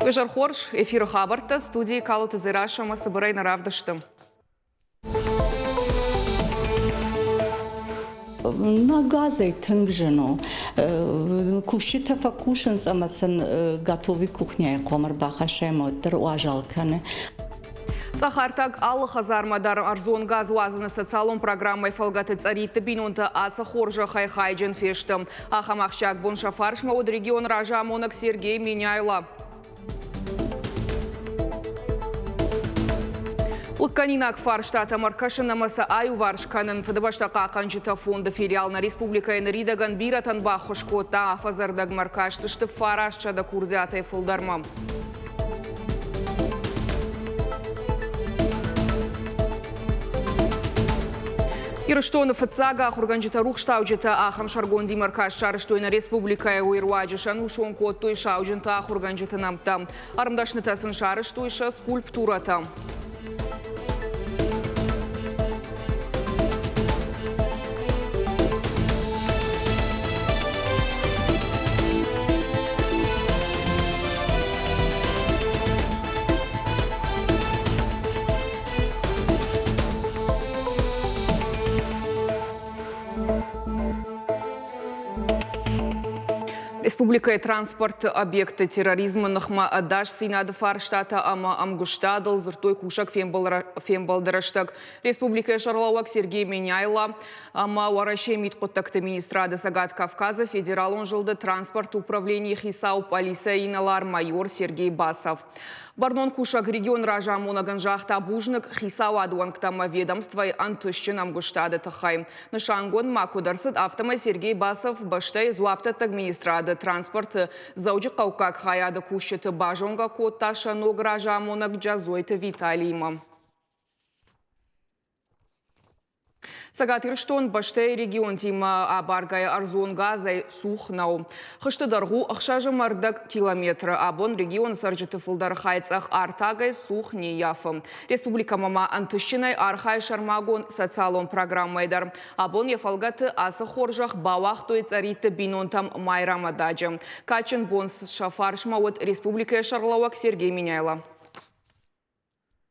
Вежар Хорш, эфир Хабарта, студии Калута Зираша, Соборей на Равдаштам. На газе тынгжено, кушита факушенс амасан готовый кухня, комар бахашемо, труажалкане. Сахартаг Аллы Хазармадар Арзон газ уазаны социалон программой фалгаты цариты бинунта аса хоржа хайхайджен фештам. Ахамахшак боншафаршма от регион Ражамонок Сергей Миняйла. Лыкканинак фарштата маркашынамаса аю варшканын фадабаштака канчыта фонда филиал на республика Энридаган биратан бахошкота афазардаг маркаштышты фарашчада курдятай фылдармам. Ирыштоны фыцага хурганжита рухштаujita ахам шаргонди маркаш шарыштойна республика уйруаджишан ушон коттой шаujinta хурганжита намтам. Арымдашнытасын шарыштойша скульптурата. Республика транспорт объекты терроризма нахма адаш синады фарштата ама амгуштадыл зыртой кушак фембалдараштак. Республика Шарлауак Сергей Миняйла ама вараше митқоттакты министрады Сагат Кавказа федералон жылды транспорт управление хисау полиция иналар майор Сергей Басов. Барнон кушак регион Ражамонаган жахта бужнык хисау адуанктама ведомства антышчын амгуштады тахай. Нышангон макударсыд автома Сергей Басов баштай зуаптатак министрады транспорт заужи каукак хаяды кушеты бажонга котта шаног Ражамонак джазойты Виталийма. Сагат ирштон баштай регион тима абаргай арзон газай сухнау. Хыштыдаргу ақшажы мардак километры абон регион саржыты фылдар хайцах артагай сух не яфым. Республика мама антышчинай архай шармагон социалон программайдар. Абон ефалгаты асы хоржах бавах той цариты бинонтам майрамададжы. Качын бонс шафаршма от Республика Шарлауак Сергей Миняйла.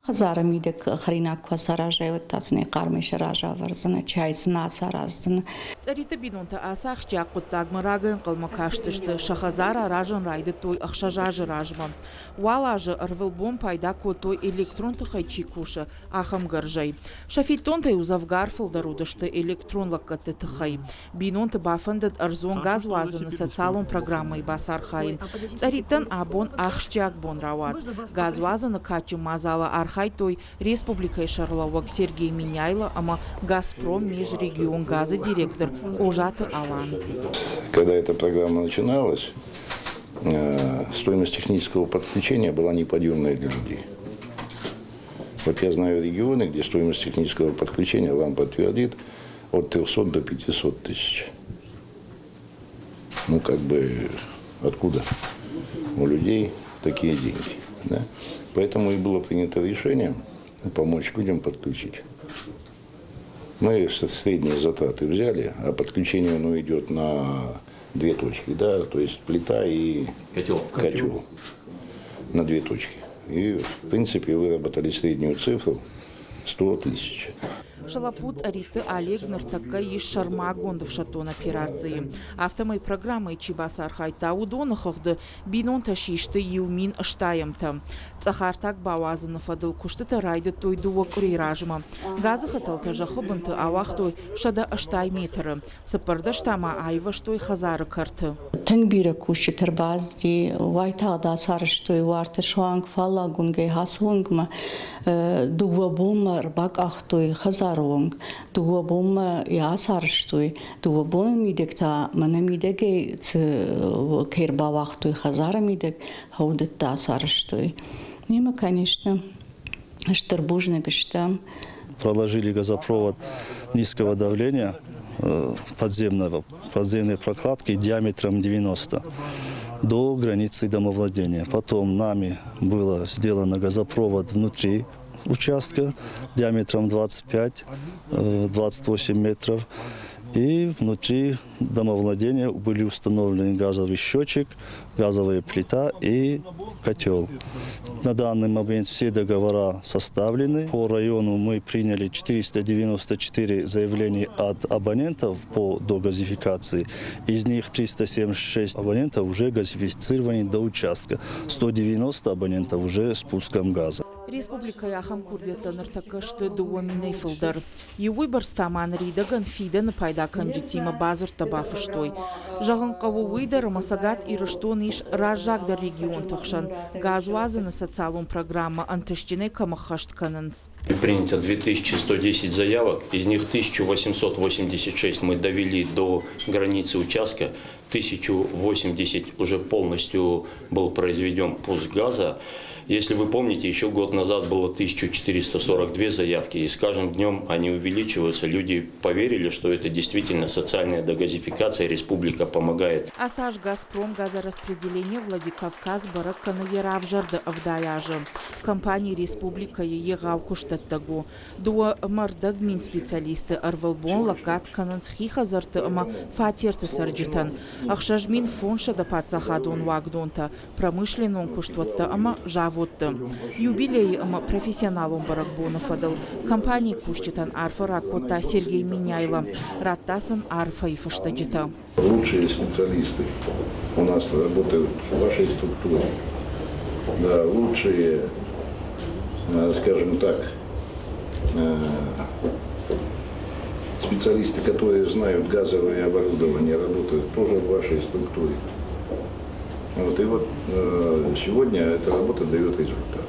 Хазара мидек хринак квасаража вот тацне кармеш ража варзана чайсна саразна. Цариты бинонта асах чакуттаг марагын калмакаштышты шахазара ражан райды той ахшажажы ражма. Валажы арвылбом пайда котой электрон тахайчи куша ахам гаржай. Шафитонтай узавгар фылдарудышты электрон лаккаты тахай. Бинонта бафандат арзон газ вазаны социалон программой басар хайын. Царитан абон ахшчак бон рават. Газ вазаны качу мазала Архайтой Республика Шарлауак Сергей Миняйла, ама Газпром межрегион газа директор Ожаты Алан. Когда эта программа начиналась, стоимость технического подключения была неподъемной для людей. Вот я знаю регионы, где стоимость технического подключения, ламп подтвердит, от 300 до 500 тысяч. Ну, как бы, откуда у людей такие деньги? Да? Поэтому и было принято решение помочь людям подключить. Мы средние затраты взяли, а подключение оно идет на две точки, да, то есть плита и котел на две точки. И в принципе выработали среднюю цифру 100 тысяч. Шалапут ариты Олег Нартака и Шармагондов шатон операции. Автомой программой Чибасар Хайта удонаховды бинон ташишты юмин штаемта. Цахартак бавазанов адыл куштыта райды той дуок рейражма. Газы хаталта жахобынты авахтой шада аштай метры. Сапырда штама айва штой хазары карты. Тынгбира кушитер базди вайтада сарыштой варты шуанг фалагунге хасунгма дугабум рбак ахтой хазарунг дугабум ясарыштой дугабум мидекта мана мидеге кербавахтой хазара мидек хаудетта сарыштой. Нема, конечно, штырбужный гштам. Проложили газопровод низкого давления подземной прокладкой диаметром 90 до границы домовладения. Потом нами было сделано газопровод внутри участка диаметром 25-28 метров. И внутри домовладения были установлены газовый счетчик, газовая плита и котел. На данный момент все договора составлены. По району мы приняли 494 заявления от абонентов по догазификации. Из них 376 абонентов уже газифицированы до участка. 190 абонентов уже спуском газа. Республика яхам курдета нартакашты дуаминей филдер. Юй барстаман ридаган фиден пайда канджитима базар табафыштой. Жаган кавуйдер масагат ирыштон иш ражагдар регион тахшан. Газуазы на социалум программа антыштине камахашт кананс. Принято 2110 заявок, из них 1886 мы довели до границы участка, 1080 уже полностью был произведен пуск газа. Если вы помните, еще год назад было 1442 заявки, и с каждым днем они увеличиваются. Люди поверили, что это действительно социальная догазификация, республика помогает. Асаж Газпром газораспределение Владикавказ Бараккановеравжарды Авдаяжи. Компания Республика Егавкуштаттагу. Дуа мардаг мин специалисты Арвалбон лакат канансхиха зарты ама фатирты сарджитан. Ахшажмин фонша да пацахадон вагдонта. Промышленный куштватта ама жавотты. Юбилей ама профессионалом баракбонов адал. Компания куштитан арфа ракота Сергей Миняйла. Раттасан арфа и фаштаджита. Лучшие специалисты у нас работают в вашей структуре. Да, лучшие, скажем так, специалисты, которые знают газовое оборудование, работают тоже в вашей структуре. Вот, и вот сегодня эта работа дает результат.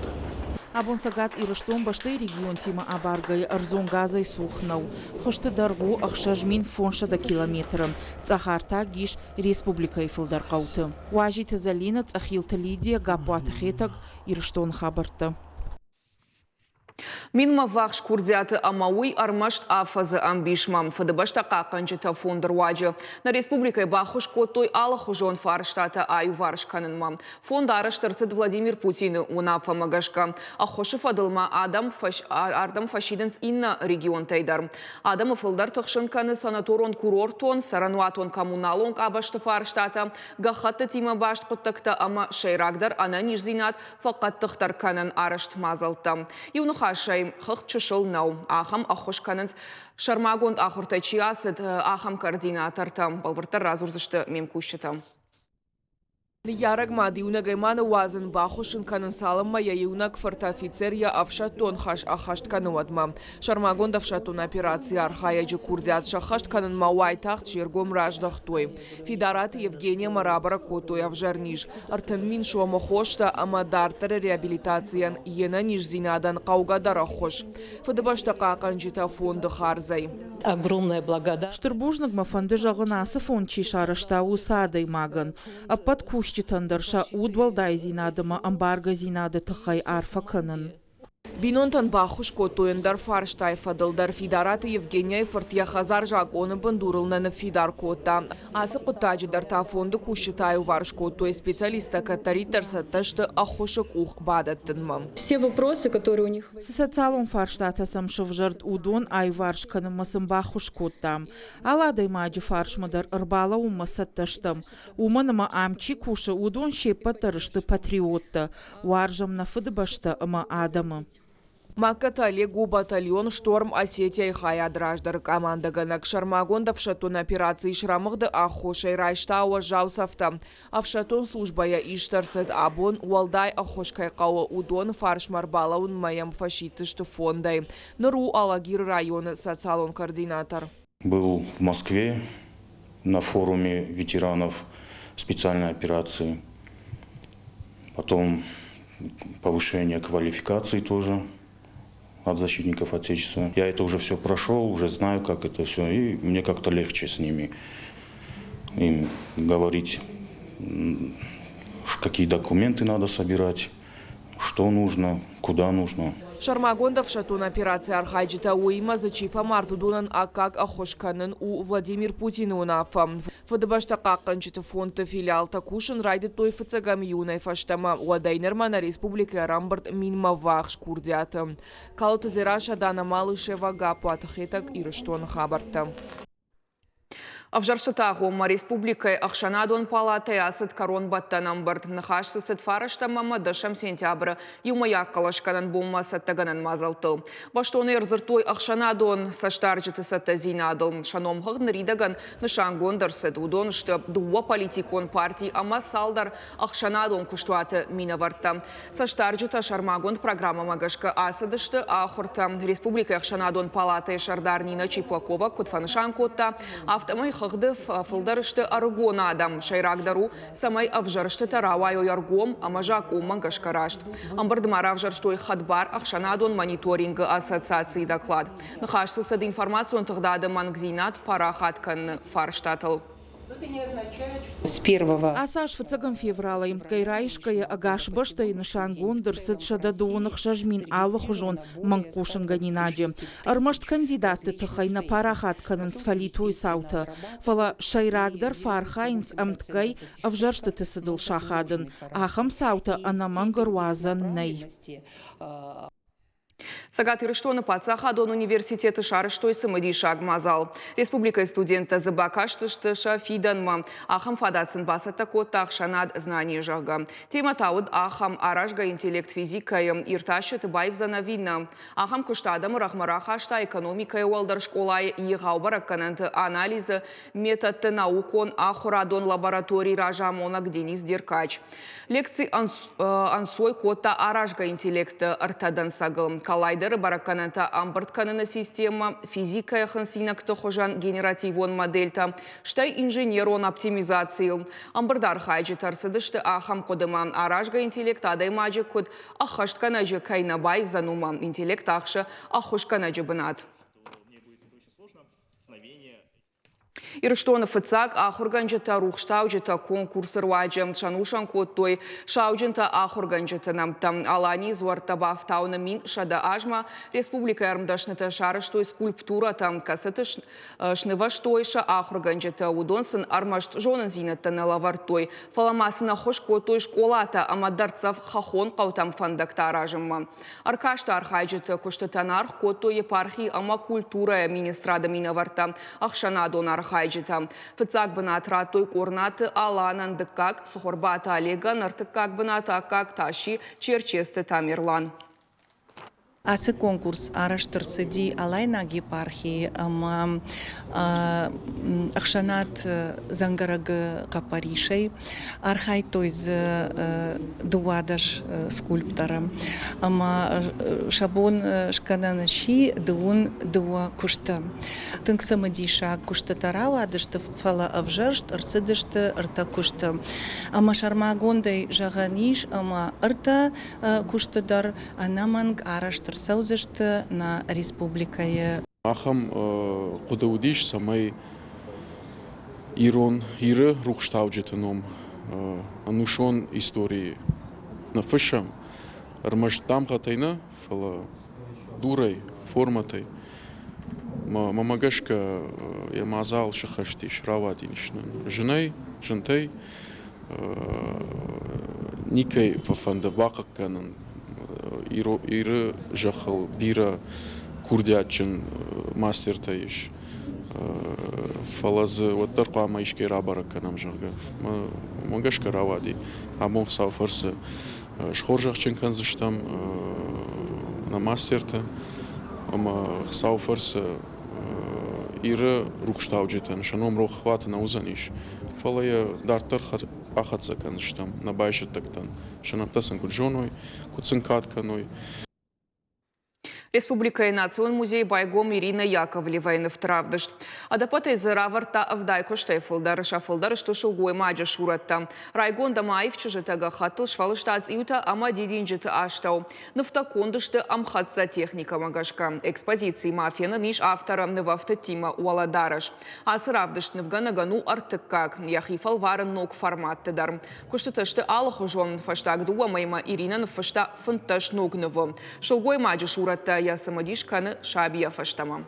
Абонсагат ирыштон баштай регион тима абаргай арзон газай сухнау. Хошты даргу ахшажмин фоншада километром. Цахарта гиш республика ифылдар кауты. Важит залина цахилта Лидия гапуатахетак ирыштон хабарта. Минма вахш курдяты амауи армашт афазы амбишмам. Фадыбашта қақанчыта фондыр ваджы. На республикой бахуш котой алахужон фарштата аю варшканынма. Фонд арыштырсыд Владимир Путин унафа магашка. Ахоши фадылма ардам фашиденс инна регион тайдар. Адам фылдар тұқшынканы санаторон курортон, сарануатон коммуналон абашты фарштата. Гахатты тима башт құттықта ама шайрагдар ана нижзинат фақаттықтар канын арышт мазалта. Хашай хых чышыл нау ахам ахошканынс шармагонд ахуртачиасыд ахам координаторта балбыртар разурзышты мемкущета. Яраг мадиуна гаймана вазен бахушин канын салымма яюнак фортофицерия афшатон хаш ахашт кануадма. Шармагон давшатон операция архаяджи курдят шахашт канын мауай тахт жергом раждахтой. Фидарат Евгения Марабара котой авжарниш. Артенмин шуамохошта амадартара реабилитациян ена нижзинадан каугадара хош. Фадыбашта каканжита фонды харзай. Огромная благодарность. Штырбужнак мафанды жагынасы фон чишарышта усадай маган. А под Читандарша удвалдай зинадыма амбарга зинады тахай арфа канын. Бинонтан бахуш котоендар фарштай фадылдар фидараты Евгения Фортья Хазар жагоны бандурылны на фидар кота. Асы кутаджидар та фонды кушитаю варш котой специалиста катаритарса ташты ахушек ух бадаттынма. Все вопросы, которые у них. Социалон фарштата самшывжард удон ай варш канымасым бахуш котам. Аладай маджи фаршмадар ырбала умаса таштам. Уманыма амчи кушы удон шепа тарышты патриотта. Варжам на фыдыбашта ама адамы. Макатали батальон «Шторм Осетия» и Хая Драждар команда ганак Шармагондов шатун операции Шрамахды Ахошей Райштауа Жаусафта. А в шатун службая Иштарсет Абон Уалдай Ахошкай Кауа Удон Фаршмарбалаун Маям Фашитышты фондай. Ныру Алагир района социалон координатор. Был в Москве на форуме ветеранов специальной операции. Потом повышение квалификации тоже от защитников Отечества. Я это уже все прошел, уже знаю, как это все, и мне как-то легче с ними им говорить, какие документы надо собирать, что нужно, куда нужно. Шармагондов шатун операция архайджита уима за чифа мартудунан акак ахошканын у Владимир Путин унафа. Фадыбашта каканчита фонта филиал такушын райды той фацагам юнай фаштама уадайнерма на республике Рамбард минма вахш курдята. Калута зираша дана малышева гапу атахетак ирыштон хабарта. Авжаршытағу республикай Ақшанадон палатай асыт корон баттанам бұрд. Нахашсысыт фараштамама дышам сентябры юмаяқ қалашқанын болмасы тағанын мазалтыл. Баштоны ерзіртой Ақшанадон саштаржыты сатта зинадыл. Шаномғығ ныридаган нышангон дырсыд. Удон штып дуа политикон партий ама салдар Ақшанадон күштуаты мина вартта. Саштаржыта шармагон программа магашка асыдышты ахурта. Республика Ақшанадон палатай шардар Нина Чиплакова кутфанышан котта автомай Хагдыв фылдарышты аргон адам шайрагдару самай авжарышты таравайо яргом амажак уман гашкарашт. Амбардмар авжарыштой хадбар Ақшанадон мониторинг ассоциации доклад. Нахашсысад информацию тогда мангзинат парахаткан фарштатл. С первого. Асаш фацагам феврала им ткайраишкая агаш баштай нышангун дырсыт шададуынық жажмин алық жон манкушын ганинаде. Армашт кандидаты тахайна парахатканын сфалитуй сауты. Фала шайрагдар фархайнс амткай авжаршты тысыдыл шахадын. Ахам сауты анамангарвазан ней. Сагат Ирыштоны Пацахадон университеты шарыштой сымыди шагмазал. Республика студента забакаштышты шафиданма. Ахам фадацин басата котта Ақшанад знание жага. Тема тауд ахам аражга интеллект физикаем ирташет байвзана винна. Ахам куштадам рахмарахашта экономикая уалдар школай егаубараккананты анализы методты наукон ахурадон лабораторий ражамонак Денис Деркач. Лекции ансой котта аражга интеллекта артадан сагыл. Калайдары бараккананта амбыртканына система, физика хансинак тохожан генеративон модельта, штай инженерон оптимизациил. Амбырдар хайджи тарсыдышты ахам кодыман аражга интеллект адаймаджи код ахаштканаджи кайнабай занума интеллект ахша ахушканаджи бынат. Ирыштоны фыцак ахурганжыта рухштаужыта конкурсыр ваджым шанушан коттой шаужынта ахурганжыта намтам алани зуарта бафтауны мин шада ажма республика ярмдашныта шарыштой скульптура там касыты шнываштойша ахурганжыта удонсын армашт жонын зинаттаны лавартой фаламасына хош коттой школата амадарцав хахон қаутам фандакта аражымма. Аркашта архайжыта куштатанарх коттой епархи ама культура министрада минаварта Ақшанадон архай. Фыцак бынатра той корнаты аланан дыккак, сухорбата олега нартыккак быната как таши черчесты тамерлан. Асы конкурс араштырсыди алайнаг епархии Ақшанад зангарагы капаришей архай тойз дуадаш скульптора шабон шкананаши дуун дуа кушта тынксамыди шаг кушта тарава адышты фала авжаршт арсыдышты арта кушта шармагондай жаганиш арта куштадар анаманг араштыр саузышты на республикае. Ахам кудаудиш самай ирон иры рухштауджетаном анушон истории на фышам армаштам хатайна фала дурай форматай мамагашка ямазал шахашти шраватинишна женой жентай никай фафанда бакакканан иры жахал бира курдячын мастер таиш фалазы ваттар қама ишке рабаракканам жага магашка равади амон сауфарсы шхор жахчын канзыштам на мастерта ама сауфарсы иры рухштауджетан шаном рох хвата на узаниш фалая дартар ахатса канзыштам на байшет тактан шанаптасан кульжоной куцинкатканой. Республика и Национ музей байгом Ирина Яковлевайна в Травдыш. Адапата из Раварта Авдайко Штейфлдар, Шафлдар, что шелгой маджа шуратта. Райгон дамаев чужетага хаттл швалштац иута ама дидинджет аштау. Нафтакондышты амхатца техника магашка. Экспозиции мафияна ниш автором невафта Тима Уаладараш. Асыравдыш невганагану артыккак. Яхифал варен ног форматты дар. Куштатышты алахужон фаштаг дуа майма Ирина нафашта фанташ ног невом. Шелгой маджа шуратта. Я самодишканы шабия фаштама.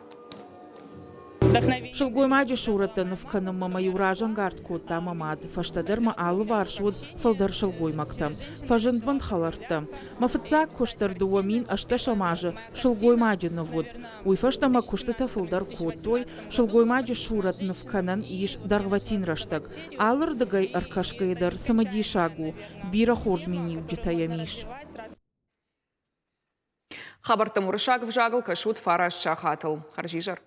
Шылгой маджи шуратын в канама юражан гард котта мамад. Фаштадырма алы варшуд фалдар шылгой макта. Фажынбын халарты. Мафытца куштар дуамин ашта шамажы шылгой маджи навуд. Уйфаштама куштата фалдар коттой шылгой маджи шуратын в канан иш даргватин раштаг. Алыр дагай аркашкайдар самади шагу. Бира хоржмини уджитаямиш. Хабартам Урышагов жагыл кашут Фараш Шахатыл. Харжижар.